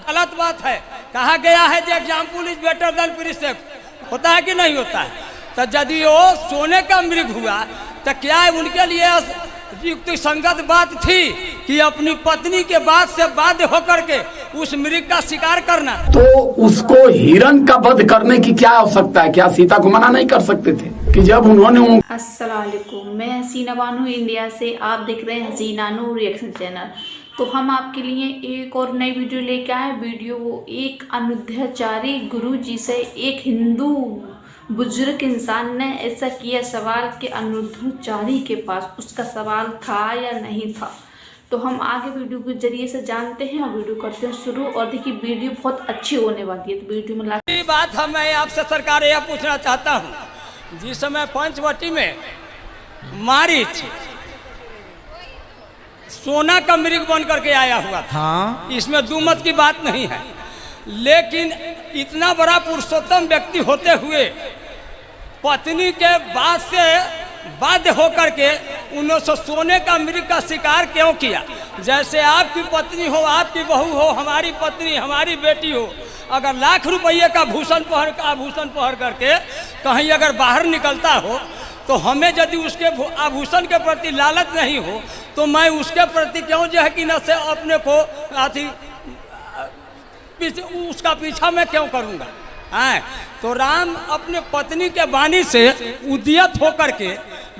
गलत बात है। कहा गया है कि example is better than precept, होता है कि नहीं होता है? तो यदि वो सोने का मृग हुआ तो क्या उनके लिए युक्ति संगत बात थी कि अपनी पत्नी के बात से बाध्य होकर के उस मृग का शिकार करना? तो उसको हिरण का वध करने की क्या आवश्यकता है? क्या सीता को मना नहीं कर सकते थे कि जब उन्होंने अस्सलाम वालेकुम, मैं हसीना बानू इंडिया से, आप देख रहे हैं हसीनानू रिएक्शन चैनल। तो हम आपके लिए एक और नई वीडियो लेके आए। वीडियो एक अनुध्याचारी गुरु जी से एक हिंदू बुजुर्ग इंसान ने ऐसा किया सवाल कि अनुध्याचारी के पास उसका सवाल था या नहीं था। तो हम आगे वीडियो के जरिए से जानते हैं और वीडियो करते हैं शुरू। और देखिए वीडियो बहुत अच्छी होने वाली है, तो वीडियो में लास्ट बात है। मैं आपसे सरकार यह पूछना चाहता हूँ, जिस समय पंचवटी में मारीच सोना का मृग बन करके आया हुआ था, हाँ। इसमें दुमत की बात नहीं है, लेकिन इतना बड़ा पुरुषोत्तम व्यक्ति होते हुए पत्नी के बात से बाध्य होकर के उन्होंने सोने का मृग का शिकार क्यों किया? जैसे आपकी पत्नी हो, आपकी बहू हो, हमारी पत्नी, हमारी बेटी हो, अगर लाख रुपये का आभूषण पहन करके कहीं अगर बाहर निकलता हो तो हमें यदि उसके आभूषण के प्रति लालच नहीं हो तो मैं उसके प्रति क्यों जो है कि न से अपने को उसका पीछा मैं क्यों करूँगा? हाँ, तो राम अपने पत्नी के वाणी से उद्यत होकर के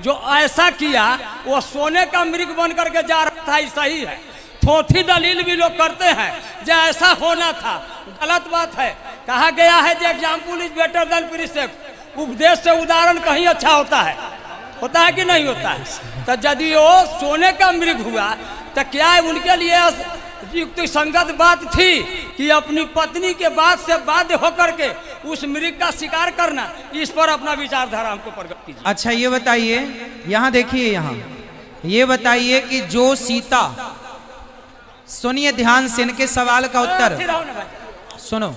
जो ऐसा किया वो सोने का मृग बन करके जा रहा था, सही है। थोथी दलील भी लोग करते हैं जो ऐसा होना था, गलत बात है। कहा गया है कि example is better than precept, उपदेश से उदाहरण कहीं अच्छा होता है कि नहीं होता है? तो यदि वो सोने का मृग हुआ तो क्या उनके लिए युक्ति संगत बात थी कि अपनी पत्नी के बात से बाध्य होकर के उस मृग का शिकार करना? इस पर अपना विचारधारा हमको प्रकट कीजिए। अच्छा ये बताइए, यहाँ देखिए, यहाँ ये बताइए कि जो सीता, सुनिए ध्यान से इनके सवाल का उत्तर सुनो।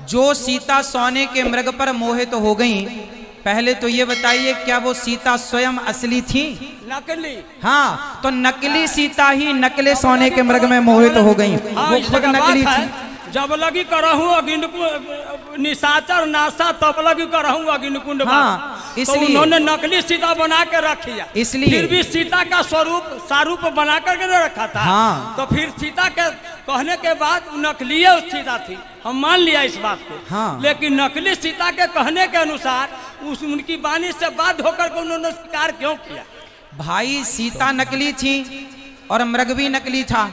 जो सीता सोने के मृग पर मोहित हो गई, पहले तो ये बताइए क्या वो सीता स्वयं असली थी? नकली। हाँ, तो नकली सीता ही नकले सोने के मृग में मोहित हो गई, वो खुद नकली थी। जब लगी करहूँ निशाचर नासा तब लगी करहूँ अग्निकुंड। हाँ, इसलिए तो उन्होंने नकली सीता बना के रखी है, इसलिए फिर भी सीता का स्वरूप बना करके नहीं रखा था। हाँ। तो फिर सीता के कहने के बाद नकली सीता थी, हम मान लिया इस बात को। हाँ। लेकिन नकली सीता के कहने के अनुसार उनकी वाणी से बाध्य होकर के उन्होंने शिकार क्यों किया? भाई सीता नकली थी और मृग भी नकली था,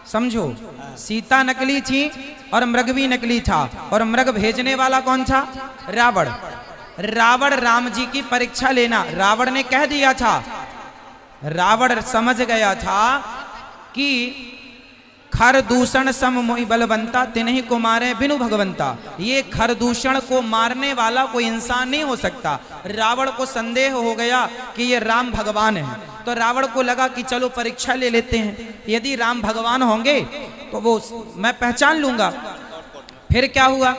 समझो। सीता नकली थी और मृग भी नकली था, और मृग भेजने वाला कौन था? रावण। रावण राम जी की परीक्षा लेना, रावण ने कह दिया था, रावण समझ गया था कि खरदूषण सम मोहि बलवंता तिन्हि को मारे बिनु भगवंता। ये खरदूषण को मारने वाला कोई इंसान नहीं हो सकता। रावण को संदेह हो गया कि ये राम भगवान है, तो रावण को लगा कि चलो परीक्षा ले लेते हैं, यदि राम भगवान होंगे तो वो मैं पहचान लूंगा। फिर क्या हुआ?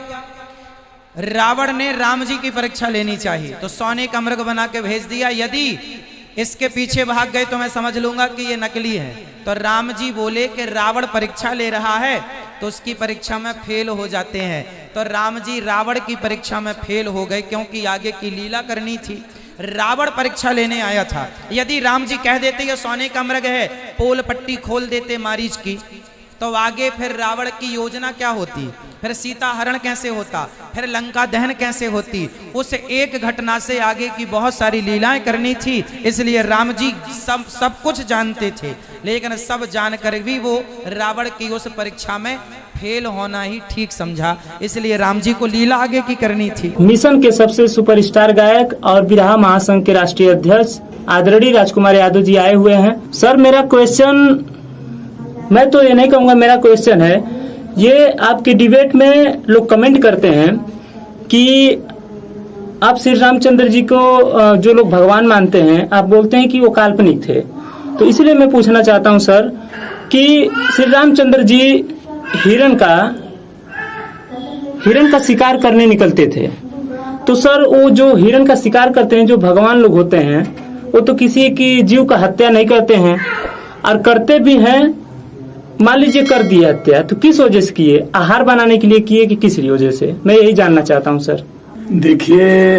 रावण ने राम जी की परीक्षा लेनी चाहिए, तो सोने का मृग बना के भेज दिया, यदि इसके पीछे भाग गए तो मैं समझ लूंगा कि ये नकली है। तो राम जी बोले कि रावण परीक्षा ले रहा है तो उसकी परीक्षा में फेल हो जाते हैं। तो राम जी रावण की परीक्षा में फेल हो गए, क्योंकि आगे की लीला करनी थी। रावण परीक्षा लेने आया था, यदि राम जी कह देते ये सोने का मृग है, पोल पट्टी खोल देते मारीच की, तो आगे फिर रावण की योजना क्या होती? फिर सीता हरण कैसे होता? फिर लंका दहन कैसे होती? उस एक घटना से आगे की बहुत सारी लीलाएं करनी थी। इसलिए राम जी सब कुछ जानते थे, लेकिन सब जानकर भी वो रावण की उस परीक्षा में फेल होना ही ठीक समझा, इसलिए राम जी को लीला आगे की करनी थी। मिशन के सबसे सुपरस्टार गायक और बिरहा महासंघ के राष्ट्रीय अध्यक्ष आदरणीय राजकुमार यादव जी आए हुए हैं। सर मेरा क्वेश्चन, मैं तो ये नहीं कहूँगा मेरा क्वेश्चन है, ये आपके डिबेट में लोग कमेंट करते हैं कि आप श्री रामचंद्र जी को जो लोग भगवान मानते हैं, आप बोलते हैं कि वो काल्पनिक थे। तो इसलिए मैं पूछना चाहता हूं सर कि श्री रामचंद्र जी हिरण का शिकार करने निकलते थे, तो सर वो जो हिरण का शिकार करते हैं, जो भगवान लोग होते हैं, वो तो किसी की जीव का हत्या नहीं करते हैं, और करते भी हैं मान लीजिए कर दिए हत्या, तो किस वजह से किए? आहार बनाने के लिए किए कि किस वजह से? मैं यही जानना चाहता हूँ सर। देखिए,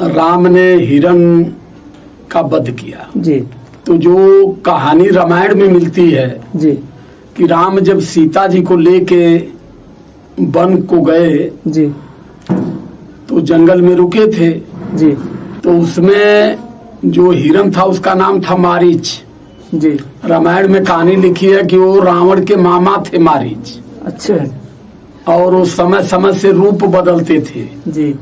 राम ने हिरण का वध किया, जी तो जो कहानी रामायण में मिलती है जी कि राम जब सीता जी को लेके वन को गए जी तो जंगल में रुके थे, जी तो उसमें जो हिरण था उसका नाम था मारीच। जी। रामायण में कहानी लिखी है कि वो रावण के मामा थे मारीच, अच्छा। और वो समय समय से रूप बदलते थे। जी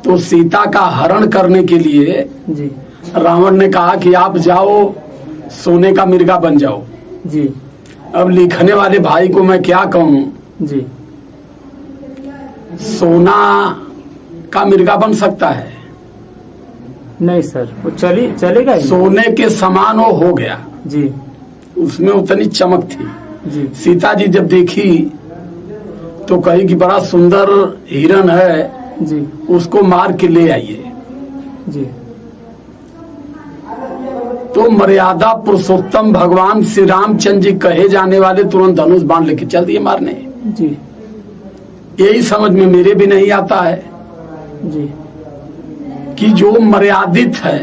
तो सीता का हरण करने के लिए जी रावण ने कहा कि आप जाओ सोने का मिर्गा बन जाओ। जी अब लिखने वाले भाई को मैं क्या कहूँ, जी सोना का मिर्गा बन सकता है? नहीं सर, वो चलेगा ही। सोने के समान वो हो गया, जी उसमें उतनी चमक थी। जी सीता जी जब देखी तो कही कि बड़ा सुंदर हिरण है, जी उसको मार के ले आइए। जी तो मर्यादा पुरुषोत्तम भगवान श्री रामचंद्र जी कहे जाने वाले तुरंत धनुष बाण लेके चल दिए मारने। जी यही समझ में मेरे भी नहीं आता है जी कि जो मर्यादित है,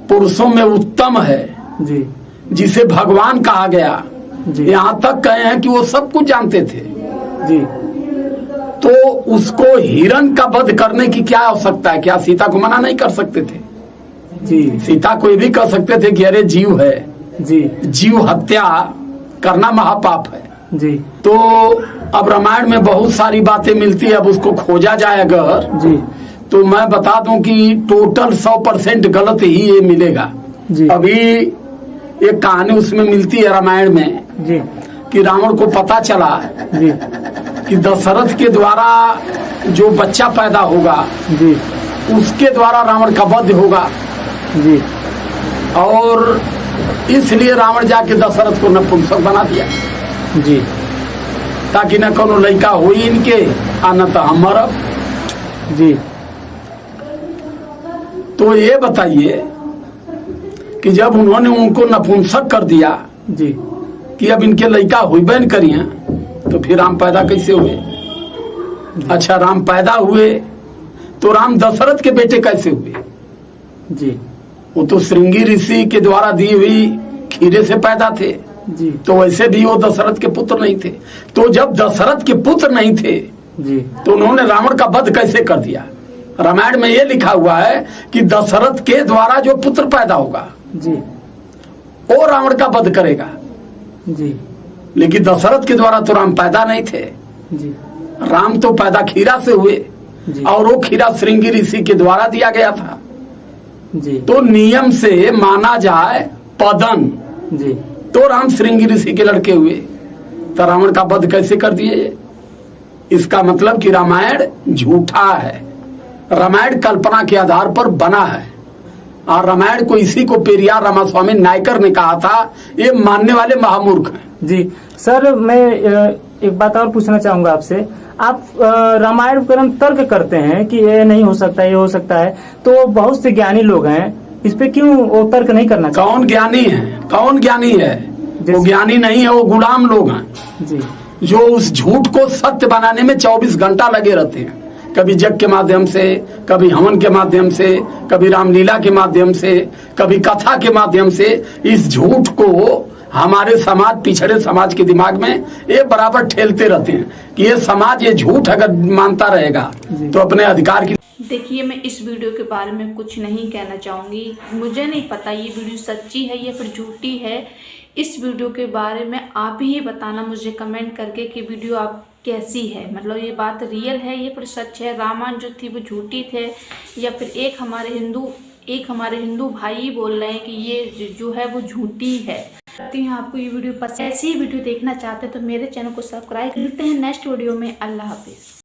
पुरुषों में उत्तम है, जी जिसे भगवान कहा गया, जी यहाँ तक कहे हैं कि वो सब कुछ जानते थे, जी तो उसको हिरण का वध करने की क्या आवश्यकता है? क्या सीता को मना नहीं कर सकते थे? जी सीता को ये भी कह सकते थे कि अरे जीव है, जी जीव हत्या करना महापाप है। जी तो अब रामायण में बहुत सारी बातें मिलती है, अब उसको खोजा जाए अगर, जी तो मैं बता दूं कि टोटल 100% गलत ही ये मिलेगा। जी अभी एक कहानी उसमें मिलती है रामायण में जी कि रावण को पता चला जी कि दशरथ के द्वारा जो बच्चा पैदा होगा जी उसके द्वारा रावण का वध होगा, जी और इसलिए रावण जाके दशरथ को नपुंसक बना दिया जी ताकि न कोनो लड़का हो इनके आ न तो हम मरब। जी तो ये बताइए कि जब उन्होंने उनको नपुंसक कर दिया जी कि अब इनके लड़का हुए न करिए, तो फिर राम पैदा कैसे हुए? अच्छा, राम पैदा हुए तो राम दशरथ के बेटे कैसे हुए? जी वो तो श्रृंगी ऋषि के द्वारा दी हुई खीरे से पैदा थे, जी तो वैसे भी वो दशरथ के पुत्र नहीं थे। तो जब दशरथ के पुत्र नहीं थे जी तो उन्होंने रावण का वध कैसे कर दिया? रामायण में ये लिखा हुआ है कि दशरथ के द्वारा जो पुत्र पैदा होगा जी वो रावण का वध करेगा, जी लेकिन दशरथ के द्वारा तो राम पैदा नहीं थे। जी राम तो पैदा खीरा से हुए, जी और वो खीरा श्रृंगी ऋषि के द्वारा दिया गया था। जी तो नियम से माना जाए पदन, जी तो राम श्रृंगी ऋषि के लड़के हुए, तो रावण का वध कैसे कर दिए? इसका मतलब कि रामायण झूठा है, रामायण कल्पना के आधार पर बना है, और रामायण को इसी को पेरियार रामास्वामी नायकर ने कहा था, ये मानने वाले महामूर्ख हैं। जी सर, मैं एक बात और पूछना चाहूंगा आपसे। आप रामायण पर तर्क करते हैं कि ये नहीं हो सकता, ये हो सकता है, तो बहुत से ज्ञानी लोग हैं, इस पे क्यों वो तर्क नहीं करना चाहिए? कौन ज्ञानी है? कौन ज्ञानी है? वो ज्ञानी नहीं है, वो गुलाम लोग हैं जी, जो उस झूठ को सत्य बनाने में 24 घंटा लगे रहते हैं। कभी जग के माध्यम से, कभी हवन के माध्यम से, कभी रामलीला के माध्यम से, कभी कथा के माध्यम से इस झूठ को हमारे समाज, पिछड़े समाज के दिमाग में ये बराबर ठेलते रहते हैं कि ये समाज ये झूठ अगर मानता रहेगा तो अपने अधिकार की। देखिए, मैं इस वीडियो के बारे में कुछ नहीं कहना चाहूँगी। मुझे नहीं पता ये वीडियो सच्ची है या फिर झूठी है। इस वीडियो के बारे में आप ही बताना मुझे कमेंट करके कि वीडियो आप कैसी है, मतलब ये बात रियल है या फिर सच है, रामायण जो थी वो झूठी थे, या फिर एक हमारे हिंदू भाई बोल रहे हैं कि ये जो है वो झूठी है। करती हूँ आपको ये वीडियो पसंद, ऐसी वीडियो देखना चाहते हैं तो मेरे चैनल को सब्सक्राइब। मिलते हैं नेक्स्ट वीडियो में। अल्लाह हाफिज़।